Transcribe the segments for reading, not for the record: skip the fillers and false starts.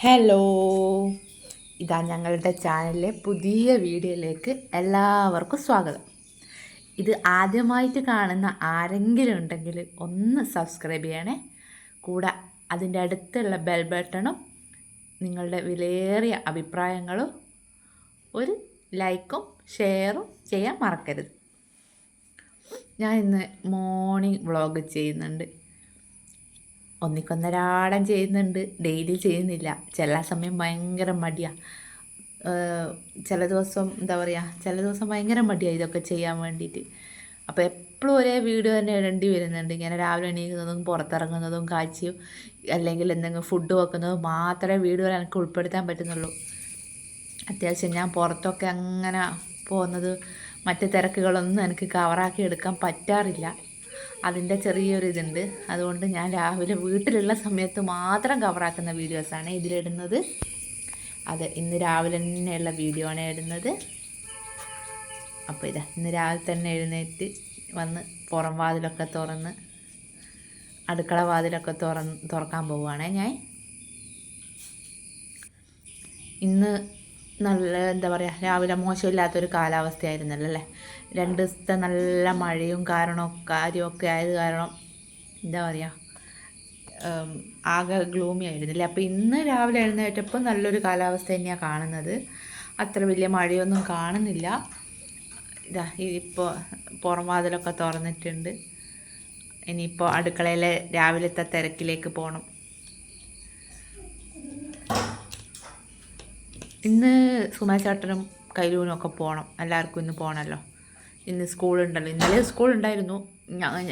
Hello, ഇതാ ഞങ്ങളുടെ ചാനലിലെ പുതിയ വീഡിയോയിലേക്ക് എല്ലാവർക്കും സ്വാഗതം. ഇത് ആദ്യമായിട്ട് കാണുന്ന ആരെങ്കിലും ഉണ്ടെങ്കിൽ ഒന്ന് സബ്സ്ക്രൈബ് ചെയ്യണേ. കൂടെ അതിൻ്റെ അടുത്തുള്ള ബെൽ ബട്ടണും നിങ്ങളുടെ വിലയേറിയ അഭിപ്രായങ്ങളും ഒരു ലൈക്കും ഷെയറും ചെയ്യാൻ മറക്കരുത്. ഞാൻ ഇന്ന് മോർണിംഗ് വ്ളോഗ് ചെയ്യുന്നുണ്ട്. ഒന്നിക്കൊന്നരാടം ചെയ്യുന്നുണ്ട്, ഡെയിലി ചെയ്യുന്നില്ല. ചില സമയം ഭയങ്കര മടിയാണ്. ചില ദിവസം ചില ദിവസം ഭയങ്കര മടിയാണ് ഇതൊക്കെ ചെയ്യാൻ വേണ്ടിയിട്ട്. അപ്പോൾ എപ്പോഴും ഒരേ വീഡിയോ തന്നെ ഇടേണ്ടി വരുന്നുണ്ട്. ഇങ്ങനെ രാവിലെ എണീക്കുന്നതും പുറത്തിറങ്ങുന്നതും കാഴ്ചയും അല്ലെങ്കിൽ എന്തെങ്കിലും ഫുഡ് വെക്കുന്നതും മാത്രമേ വീഡിയോയിൽ എനിക്ക് ഉൾപ്പെടുത്താൻ പറ്റുന്നുള്ളൂ. അത്യാവശ്യം ഞാൻ പുറത്തൊക്കെ അങ്ങനെ പോകുന്നത് മറ്റ് തിരക്കുകളൊന്നും എനിക്ക് കവറാക്കി എടുക്കാൻ പറ്റാറില്ല. അതിൻ്റെ ചെറിയൊരു ഇതുണ്ട്. അതുകൊണ്ട് ഞാൻ രാവിലെ വീട്ടിലുള്ള സമയത്ത് മാത്രം കവറാക്കുന്ന വീഡിയോസാണ് ഇതിലിടുന്നത്. അതെ, ഇന്ന് രാവിലെ തന്നെയുള്ള വീഡിയോ ആണ് ഇടുന്നത്. അപ്പോൾ ഇന്ന് രാവിലെ തന്നെ എഴുന്നേറ്റ് വന്ന് പുറം വാതിലൊക്കെ തുറന്ന് അടുക്കള വാതിലൊക്കെ തുറക്കാൻ പോവുകയാണേ ഞാൻ. ഇന്ന് നല്ല രാവിലെ മോശമില്ലാത്തൊരു കാലാവസ്ഥയായിരുന്നല്ലോ അല്ലേ. 2 ദിവസത്തെ നല്ല മഴയും കാര്യമൊക്കെ ആയത് കാരണം ആകെ ഗ്ലൂമി ആയിരുന്നില്ലേ. അപ്പോൾ ഇന്ന് രാവിലെ എഴുന്നേറ്റപ്പോൾ നല്ലൊരു കാലാവസ്ഥ തന്നെയാണ് കാണുന്നത്. അത്ര വലിയ മഴയൊന്നും കാണുന്നില്ല. ഇപ്പോൾ പുറം വാതിലൊക്കെ തുറന്നിട്ടുണ്ട്. ഇനിയിപ്പോൾ അടുക്കളയിലെ രാവിലത്തെ തിരക്കിലേക്ക് പോകണം. ഇന്ന് സുമേഷേട്ടനും കൈലൂനും ഒക്കെ പോകണം. എല്ലാവർക്കും ഇന്ന് പോകണമല്ലോ. ഇന്ന് സ്കൂളുണ്ടല്ലോ. ഇന്നലെ സ്കൂളുണ്ടായിരുന്നു.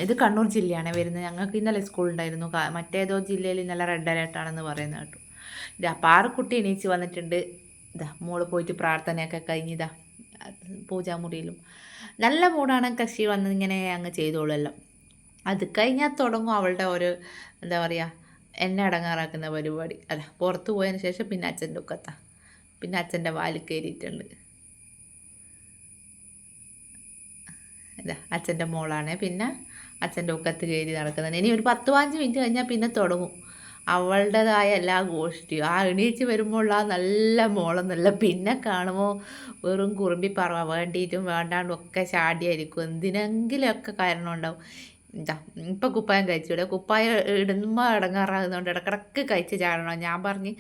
ഇത് കണ്ണൂർ ജില്ലയാണ് വരുന്നത്. ഞങ്ങൾക്ക് ഇന്നലെ സ്കൂളുണ്ടായിരുന്നു. മറ്റേതോ ജില്ലയിൽ ഇന്നലെ റെഡ് അലേർട്ടാണെന്ന് പറയുന്നത് കേട്ടു. പാറക്കുട്ടി എണീച്ച് വന്നിട്ടുണ്ട്. മോള് പോയിട്ട് പ്രാർത്ഥനയൊക്കെ കഴിഞ്ഞിതാ പൂജാമുറിയിലും. നല്ല മൂടാണ്. കക്ഷി വന്ന് ഇങ്ങനെ അങ്ങ് ചെയ്തോളല്ലോ. അത് കഴിഞ്ഞാൽ തുടങ്ങും അവളുടെ ഒരു എന്നെ അടങ്ങാറാക്കുന്ന പരിപാടി. പുറത്ത് പോയതിന് ശേഷം പിന്നെ അച്ഛൻ്റെ ഒക്കത്താ. പിന്നെ അച്ഛൻ്റെ വാലിൽ കയറിയിട്ടുണ്ട്. അച്ഛൻ്റെ മോളാണ്. പിന്നെ അച്ഛൻ്റെ ഒക്കത്ത് കയറി നടക്കുന്നത്. ഇനി ഒരു 10-15 മിനിറ്റ് കഴിഞ്ഞാൽ പിന്നെ തുടങ്ങും അവളുടേതായ എല്ലാ ഗോഷ്ഠിയും. ആ എണീച്ച് വരുമ്പോൾ ആ നല്ല മോളെന്നല്ല, പിന്നെ കാണുമ്പോൾ വെറും കുറുമ്പി പറവ. വേണ്ടിയിട്ടും വേണ്ടാണ്ടും ഒക്കെ ചാടിയായിരിക്കും. എന്തിനെങ്കിലുമൊക്കെ കാരണം ഉണ്ടാവും. ഇപ്പം കുപ്പായം കഴിച്ചുകൂടെ. കുപ്പായം ഇടുമ്പോൾ അടങ്ങാറാകുന്നതുകൊണ്ട് ഇടക്കിടക്ക് കഴിച്ച് ചാടണം. ഞാൻ പറഞ്ഞ്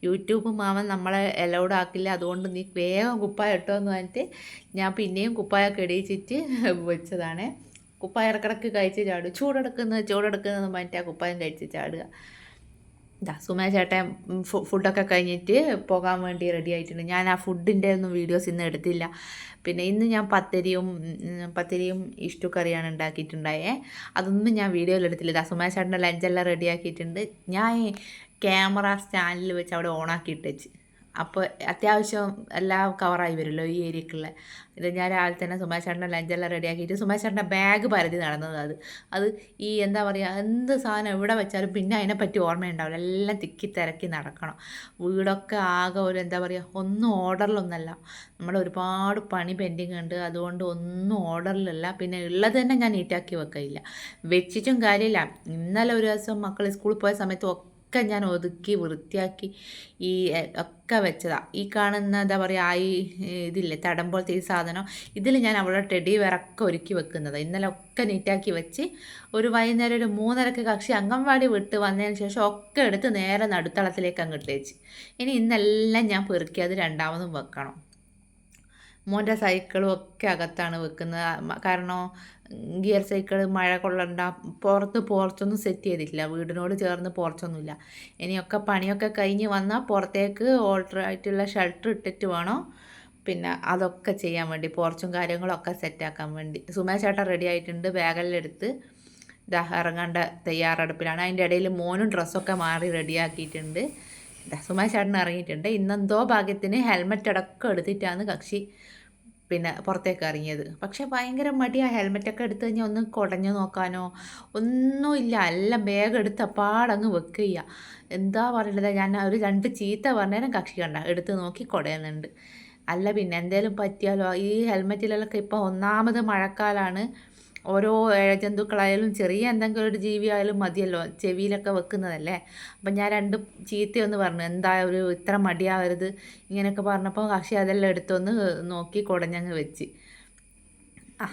യൂട്യൂബ് മാമൻ നമ്മളെ എലൗഡ് ആക്കില്ല, അതുകൊണ്ട് നീ വേഗം കുപ്പായം ഇട്ടോ എന്ന് പറഞ്ഞിട്ട് ഞാൻ പിന്നെയും കുപ്പായമൊക്കെ ഇടിയിച്ചിട്ട് വെച്ചതാണ്. കുപ്പായം ഇടക്കിടക്ക് കഴിച്ച് ചാടും. ചൂടെടുക്കുന്നതെന്ന് പറഞ്ഞിട്ട് ആ കുപ്പായം കഴിച്ച് ചാടുക. സുമേഷ് ചേട്ടൻ ഫുഡൊക്കെ കഴിഞ്ഞിട്ട് പോകാൻ വേണ്ടി റെഡി ആയിട്ടുണ്ട്. ഞാൻ ആ ഫുഡിൻ്റെ ഒന്നും വീഡിയോസ് ഇന്ന് എടുത്തില്ല. പിന്നെ ഇന്ന് ഞാൻ പത്തിരിയും ഇഷ്ടു കറിയാണ് ഉണ്ടാക്കിയിട്ടുണ്ടായേ. അതൊന്നും ഞാൻ വീഡിയോയിൽ എടുത്തില്ല. സുമേഷ് ചേട്ടൻ്റെ ലഞ്ചെല്ലാം റെഡിയാക്കിയിട്ടുണ്ട്. ഞാൻ ക്യാമറ സ്റ്റാൻഡിൽ വെച്ച് അവിടെ ഓണാക്കിയിട്ട് വെച്ച്. അപ്പോൾ അത്യാവശ്യം എല്ലാം കവറായി വരുമല്ലോ ഈ ഏരിയക്കുള്ള. ഇത് ഞാൻ രാവിലെ തന്നെ സുമേഷ് ചേട്ടൻ്റെ ലഞ്ചെല്ലാം റെഡിയാക്കിയിട്ട് സുമേഷ് ചേട്ടൻ്റെ ബാഗ് പരതി നടന്നത്. അത് ഈ എന്ത് സാധനം എവിടെ വെച്ചാലും പിന്നെ അതിനെപ്പറ്റി ഓർമ്മയുണ്ടാവില്ല. എല്ലാം തിക്കി തിരക്കി നടക്കണം. വീടൊക്കെ ആകെ ഒരു ഒന്നും ഓർഡറിലൊന്നല്ല. നമ്മൾ ഒരുപാട് പണി പെൻഡിങ് ഉണ്ട്. അതുകൊണ്ട് ഒന്നും ഓർഡറിലല്ല. പിന്നെ ഉള്ളത് തന്നെ ഞാൻ നീറ്റാക്കി വെക്കില്ല. വെച്ചിട്ടും കാര്യമില്ല. ഇന്നലെ ഒരു ദിവസം മക്കൾ സ്കൂളിൽ പോയ സമയത്ത് ഒക്കെ ഞാൻ ഒതുക്കി വൃത്തിയാക്കി ഈ ഒക്കെ വെച്ചതാണ്. ഈ കാണുന്ന ഈ ഇതില്ലേ തടം പോലത്തെ ഈ സാധനം, ഇതിൽ ഞാൻ അവളുടെ ടെഡി വെയറൊക്കെ ഒരുക്കി വെക്കുന്നത്. ഇന്നലെ ഒക്കെ നീറ്റാക്കി വെച്ച് ഒരു വൈകുന്നേരം ഒരു 3:30 കക്ഷി അംഗൻവാടി വിട്ട് വന്നതിന് ശേഷം ഒക്കെ എടുത്ത് നേരെ നടുത്തളത്തിലേക്ക് അങ്ങോട്ട് വെച്ച്. ഇനി ഇന്നെല്ലാം ഞാൻ പെറുക്കി അത് രണ്ടാമതും വെക്കണം. മോൻ്റെ സൈക്കിളും ഒക്കെ അകത്താണ് വെക്കുന്നത്. കാരണം ഗിയർ സൈക്കിൾ മഴ കൊള്ളണ്ട. പോർച്ചൊന്നും സെറ്റ് ചെയ്തിട്ടില്ല. വീടിനോട് ചേർന്ന് പോർച്ചൊന്നുമില്ല. ഇനിയൊക്കെ പണിയൊക്കെ കഴിഞ്ഞ് വന്നാൽ പുറത്തേക്ക് ഓൾട്ടറായിട്ടുള്ള ഷെൽട്ടർ ഇട്ടിട്ട് വേണം പിന്നെ അതൊക്കെ ചെയ്യാൻ വേണ്ടി, പോർച്ചും കാര്യങ്ങളൊക്കെ സെറ്റാക്കാൻ വേണ്ടി. സുമേഷ് ചേട്ടൻ റെഡി ആയിട്ടുണ്ട്. ബാഗെല്ലാം എടുത്ത് ഇറങ്ങേണ്ട തയ്യാറെടുപ്പിലാണ്. അതിൻ്റെ ഇടയിൽ മോനും ഡ്രസ്സൊക്കെ മാറി റെഡിയാക്കിയിട്ടുണ്ട്. സുമേഷ് ചേട്ടൻ ഇറങ്ങിയിട്ടുണ്ട്. ഇന്നെന്തോ ഭാഗ്യത്തിന് ഹെൽമെറ്റ് അടക്കം എടുത്തിട്ടാണ് കക്ഷി പിന്നെ പുറത്തേക്ക് ഇറങ്ങിയത്. പക്ഷേ ഭയങ്കര മടിയാണ്. ഹെൽമെറ്റൊക്കെ എടുത്തു കഴിഞ്ഞാൽ ഒന്ന് കുടഞ്ഞു നോക്കാനോ ഒന്നുമില്ല. എല്ലാം ബാഗ് എടുത്ത് അപ്പാടങ്ങ് വെക്കുക. എന്താ പറയേണ്ടത്, ഞാൻ ഒരു 2 ചീത്ത പറഞ്ഞേരം കക്ഷി കണ്ട എടുത്ത് നോക്കി കുടയുന്നുണ്ട്. അല്ല പിന്നെ എന്തേലും പറ്റിയാലോ. ഈ ഹെൽമെറ്റിലൊക്കെ ഇപ്പോൾ ഒന്നാമത് മഴക്കാലമാണ്. ഓരോ ജന്തുക്കളായാലും ചെറിയ എന്തെങ്കിലും ഒരു ജീവിയായാലും മതിയല്ലോ, ചെവിയിലൊക്കെ വെക്കുന്നതല്ലേ. അപ്പം ഞാൻ രണ്ട് ചീത്തയൊന്ന് പറഞ്ഞു, എന്താ ഒരു ഇത്ര മടിയാവരുത് ഇങ്ങനെയൊക്കെ പറഞ്ഞപ്പോൾ കക്ഷി അതെല്ലാം എടുത്തൊന്ന് നോക്കി കുടഞ്ഞങ്ങ് വെച്ച്.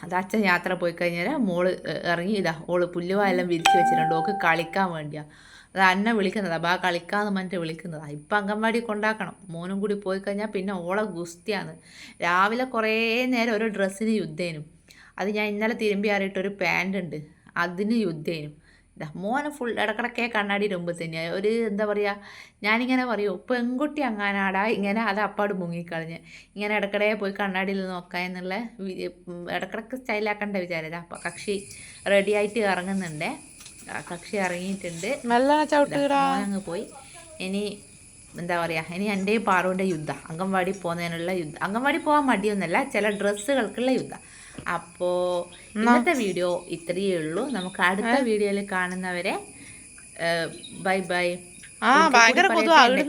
അത് അച്ഛൻ യാത്ര പോയി കഴിഞ്ഞാൽ മോള് ഇറങ്ങി ഇതാ ഓള് പുല്ലുവായെല്ലാം വിരിച്ച് വെച്ചിട്ടുണ്ട്, ഓക്ക് കളിക്കാൻ വേണ്ടിയാണ്. അത് അന്നെ വിളിക്കുന്നതാ, ബാ കളിക്കാന്ന് പറഞ്ഞിട്ട് വിളിക്കുന്നതാണ്. ഇപ്പം അംഗൻവാടി കൊണ്ടാക്കണം, മോനും കൂടി പോയി കഴിഞ്ഞാൽ പിന്നെ ഓളെ ഗുസ്തിയാണ്. രാവിലെ കുറേ നേരം ഒരു ഡ്രസ്സിന് യുദ്ധേനും, അത് ഞാൻ ഇന്നലെ തിരുമ്പി ആറിയിട്ടൊരു പാൻ്റ് ഉണ്ട്, അതിന് യുദ്ധേനും. ഇതാ മോനെ ഫുൾ ഇടക്കിടക്കേ കണ്ണാടിയുടെ മുമ്പ് തന്നെയാണ്. ഒരു എന്താ പറയുക, ഞാനിങ്ങനെ പറയൂ പെൺകുട്ടി അങ്ങാനാടാ ഇങ്ങനെ, അത് അപ്പാട് മുങ്ങിക്കളഞ്ഞ് ഇങ്ങനെ ഇടക്കിടെ പോയി കണ്ണാടിയിൽ നോക്കാം എന്നുള്ള ഇടക്കിടക്ക് സ്റ്റൈലാക്കേണ്ട വിചാരിച്ച. അപ്പം കക്ഷി റെഡിയായിട്ട് ഇറങ്ങുന്നുണ്ടേ, കക്ഷി ഇറങ്ങിയിട്ടുണ്ട്, മോനങ്ങ് പോയി. ഇനി എന്താ പറയുക, ഇനി എൻ്റെയും പാറുവിൻ്റെ യുദ്ധം, അംഗൻവാടി പോകുന്നതിനുള്ള യുദ്ധം. അംഗൻവാടി പോകാൻ മടിയൊന്നുമല്ല, ചില ഡ്രസ്സുകൾക്കുള്ള യുദ്ധം. അപ്പോൾ ഇന്നത്തെ വീഡിയോ ഇത്രയേ ഉള്ളൂ. നമുക്ക് അടുത്ത വീഡിയോയിൽ കാണുന്നവരെ ബൈ ബൈ.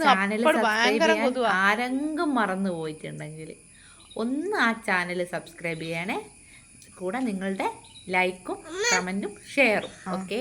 ചാനൽ സബ്സ്ക്രൈബ് ചെയ്യാൻ ആരെങ്കിലും മറന്നു പോയിട്ടുണ്ടെങ്കിൽ ഒന്ന് ആ ചാനൽ സബ്സ്ക്രൈബ് ചെയ്യണേ. കൂടെ നിങ്ങളുടെ ലൈക്കും കമൻറ്റും ഷെയറും. ഓക്കെ.